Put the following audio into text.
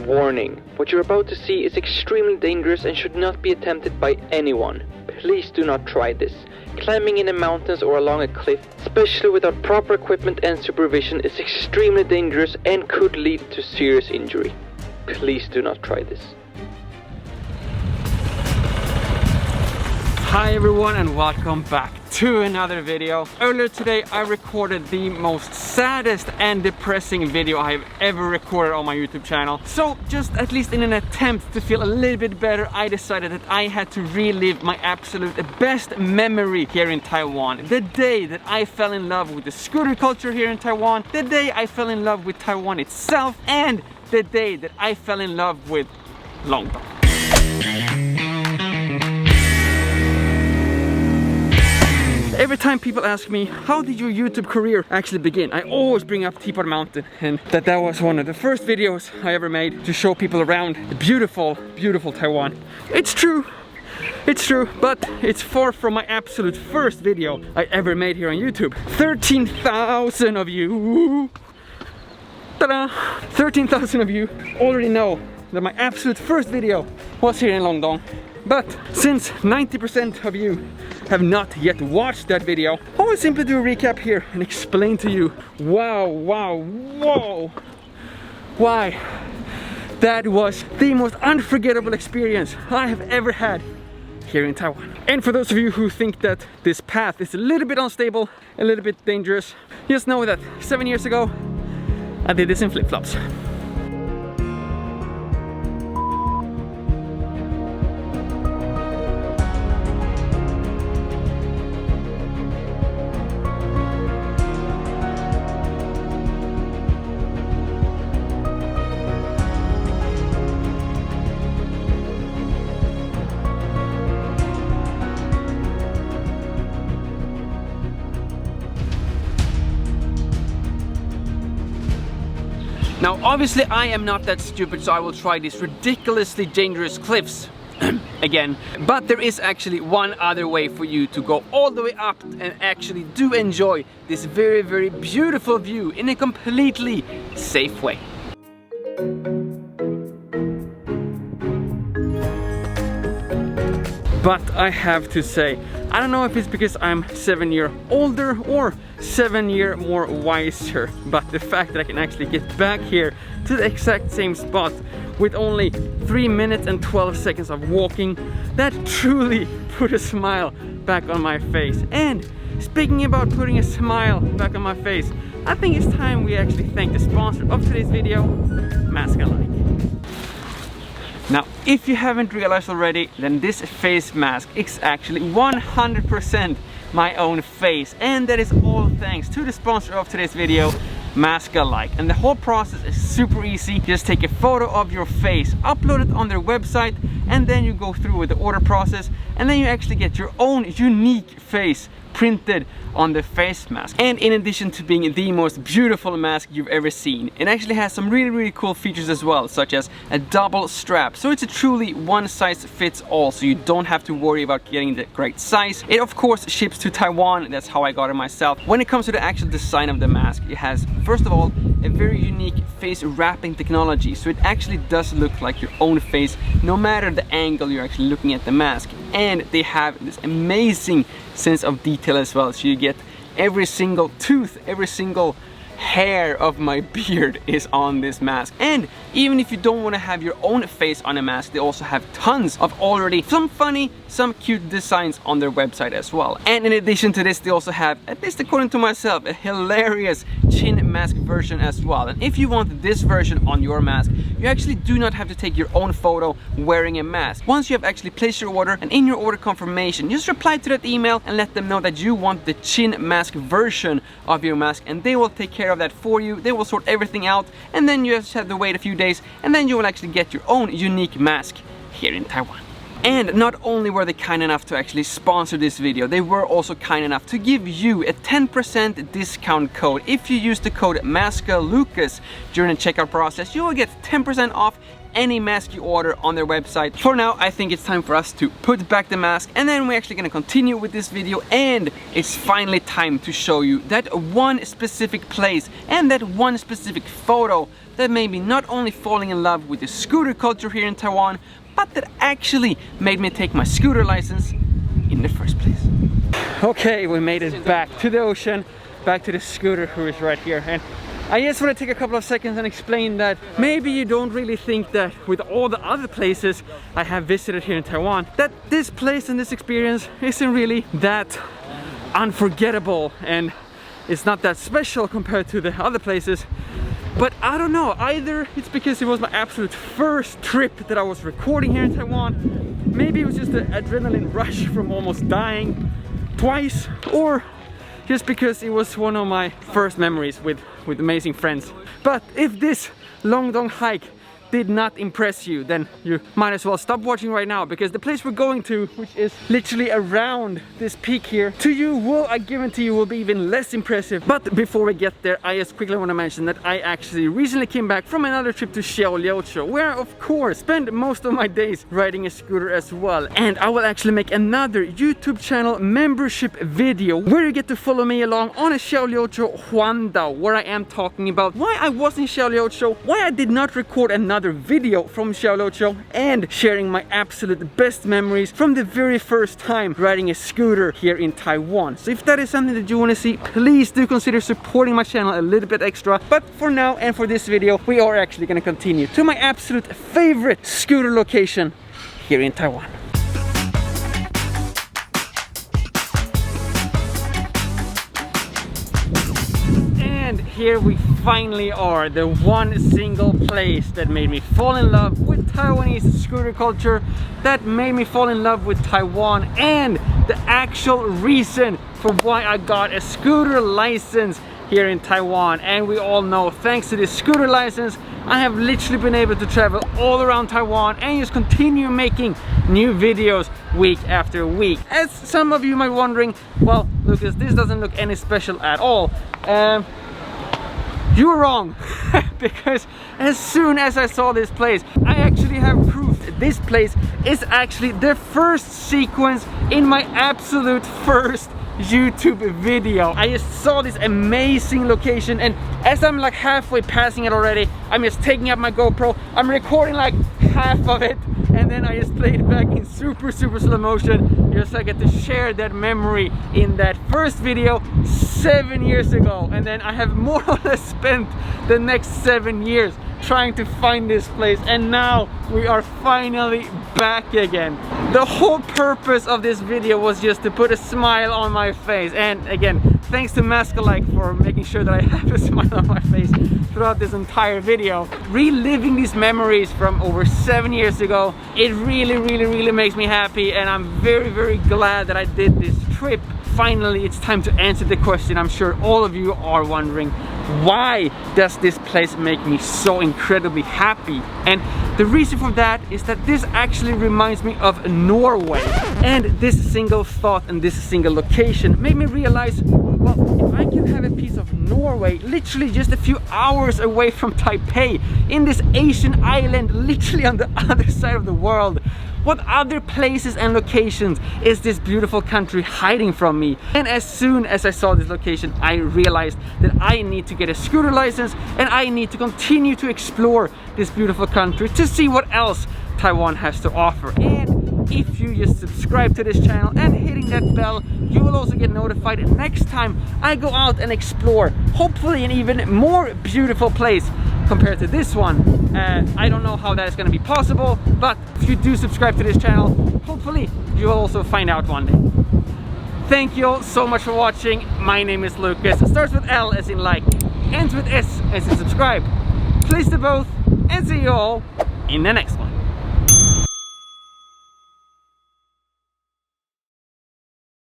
Warning, what you're about to see is extremely dangerous and should not be attempted by anyone. Please do not try this. Climbing in the mountains or along a cliff, especially without proper equipment and supervision, is extremely dangerous and could lead to serious injury. Please do not try this. Hi everyone and welcome back to another video. Earlier today I recorded the most saddest and depressing video I've ever recorded on my YouTube channel. So just at least in an attempt to feel a little bit better, I decided that I had to relive my absolute best memory here in Taiwan. The day that I fell in love with the scooter culture here in Taiwan, the day I fell in love with Taiwan itself, and the day that I fell in love with LongDong. Every time people ask me, how did your YouTube career actually begin? I always bring up Teapot Mountain, and that was one of the first videos I ever made to show people around the beautiful, beautiful Taiwan. It's true, but it's far from my absolute first video I ever made here on YouTube. 13,000 of you, ta-da! 13,000 of you already know that my absolute first video was here in LongDong. But since 90% of you have not yet watched that video, I will simply do a recap here and explain to you why that was the most unforgettable experience I have ever had here in Taiwan. And for those of you who think that this path is a little bit unstable, a little bit dangerous, just know that 7 years ago I did this in flip-flops. Now obviously I am not that stupid, so I will try these ridiculously dangerous cliffs again. But there is actually one other way for you to go all the way up and actually do enjoy this very, very beautiful view in a completely safe way. But I have to say, I don't know if it's because I'm 7 years older or 7 years more wiser, but the fact that I can actually get back here to the exact same spot with only 3 minutes and 12 seconds of walking, that truly put a smile back on my face. And speaking about putting a smile back on my face, I think it's time we actually thank the sponsor of today's video, Maggie. Now, if you haven't realized already, then this face mask is actually 100% my own face, and that is all thanks to the sponsor of today's video, Maggie. And the whole process is super easy. Just take a photo of your face, upload it on their website, and then you go through with the order process, and then you actually get your own unique face printed on the face mask. And in addition to being the most beautiful mask you've ever seen, it actually has some really cool features as well, such as a double strap, so it's a truly one size fits all, so you don't have to worry about getting the correct size. It of course ships to Taiwan, that's how I got it myself. When it comes to the actual design of the mask, it has first of all a very unique face wrapping technology, so it actually does look like your own face no matter the angle you're actually looking at the mask. And they have this amazing sense of detail as well, so you get every single tooth, every single hair of my beard is on this mask. And even if you don't want to have your own face on a mask, they also have tons of already some funny, some cute designs on their website as well. And in addition to this, they also have, at least according to myself, a hilarious chin mask version as well. And if you want this version on your mask, you actually do not have to take your own photo wearing a mask. Once you have actually placed your order, and in your order confirmation, just reply to that email and let them know that you want the chin mask version of your mask, and they will take care of that for you. They will sort everything out, and then you just have to wait a few days, and then you will actually get your own unique mask here in Taiwan. And not only were they kind enough to actually sponsor this video, they were also kind enough to give you a 10% discount code. If you use the code MASKALUKAS during the checkout process, you will get 10% off any mask you order on their website. For now, I think it's time for us to put back the mask, and then we're actually gonna continue with this video, and it's finally time to show you that one specific place and that one specific photo that made me not only falling in love with the scooter culture here in Taiwan, but that actually made me take my scooter license in the first place. Okay, we made it back to the ocean, back to the scooter who is right here. And I just want to take a couple of seconds and explain that maybe you don't really think that with all the other places I have visited here in Taiwan, that this place and this experience isn't really that unforgettable and it's not that special compared to the other places. But I don't know, either it's because it was my absolute first trip that I was recording here in Taiwan, maybe it was just the adrenaline rush from almost dying twice, or just because it was one of my first memories with amazing friends. But if this LongDong hike did not impress you, then you might as well stop watching right now, because the place we're going to, which is literally around this peak here, to you will, I guarantee you, will be even less impressive. But before we get there, I just quickly want to mention that I actually recently came back from another trip to Zhongxiao, where of course spend most of my days riding a scooter as well. And I will actually make another YouTube channel membership video where you get to follow me along on a Zhongxiao Huandao, where I am talking about why I was in Zhongxiao, why I did not record another video from Zhongxiao, and sharing my absolute best memories from the very first time riding a scooter here in Taiwan. So if that is something that you want to see, please do consider supporting my channel a little bit extra. But for now and for this video, we are actually going to continue to my absolute favorite scooter location here in Taiwan. And here we finally are, the one single place that made me fall in love with Taiwanese scooter culture, that made me fall in love with Taiwan, and the actual reason for why I got a scooter license here in Taiwan. And we all know, thanks to this scooter license, I have literally been able to travel all around Taiwan and just continue making new videos week after week. As some of you might be wondering, well, Lucas, this doesn't look any special at all. You were wrong, because as soon as I saw this place, I actually have proof that this place is actually the first sequence in my absolute first YouTube video. I just saw this amazing location, and as I'm like halfway passing it already, I'm just taking up my GoPro, I'm recording like half of it, and then I just play it back in super slow motion, just so I get to share that memory in that first video 7 years ago. And then I have more or less spent the next 7 years trying to find this place, and now we are finally back again. The whole purpose of this video was just to put a smile on my face, and again, thanks to Maskalike for making sure that I have a smile on my face throughout this entire video. Reliving these memories from over 7 years ago, it really makes me happy, and I'm very glad that I did this trip. Finally, it's time to answer the question I'm sure all of you are wondering. Why does this place make me so incredibly happy? And the reason for that is that this actually reminds me of Norway. And this single thought and this single location made me realize, well, if I can have a piece of Norway literally just a few hours away from Taipei, in this Asian island literally on the other side of the world, what other places and locations is this beautiful country hiding from me? And as soon as I saw this location, I realized that I need to get a scooter license, and I need to continue to explore this beautiful country to see what else Taiwan has to offer. And if you just subscribe to this channel and hitting that bell, you will also get notified next time I go out and explore, hopefully an even more beautiful place compared to this one. I don't know how that is going to be possible, but if you do subscribe to this channel, hopefully you will also find out one day. Thank you all so much for watching. My name is Lucas. It starts with L as in like, ends with S as in subscribe. Please do both, and see you all in the next one.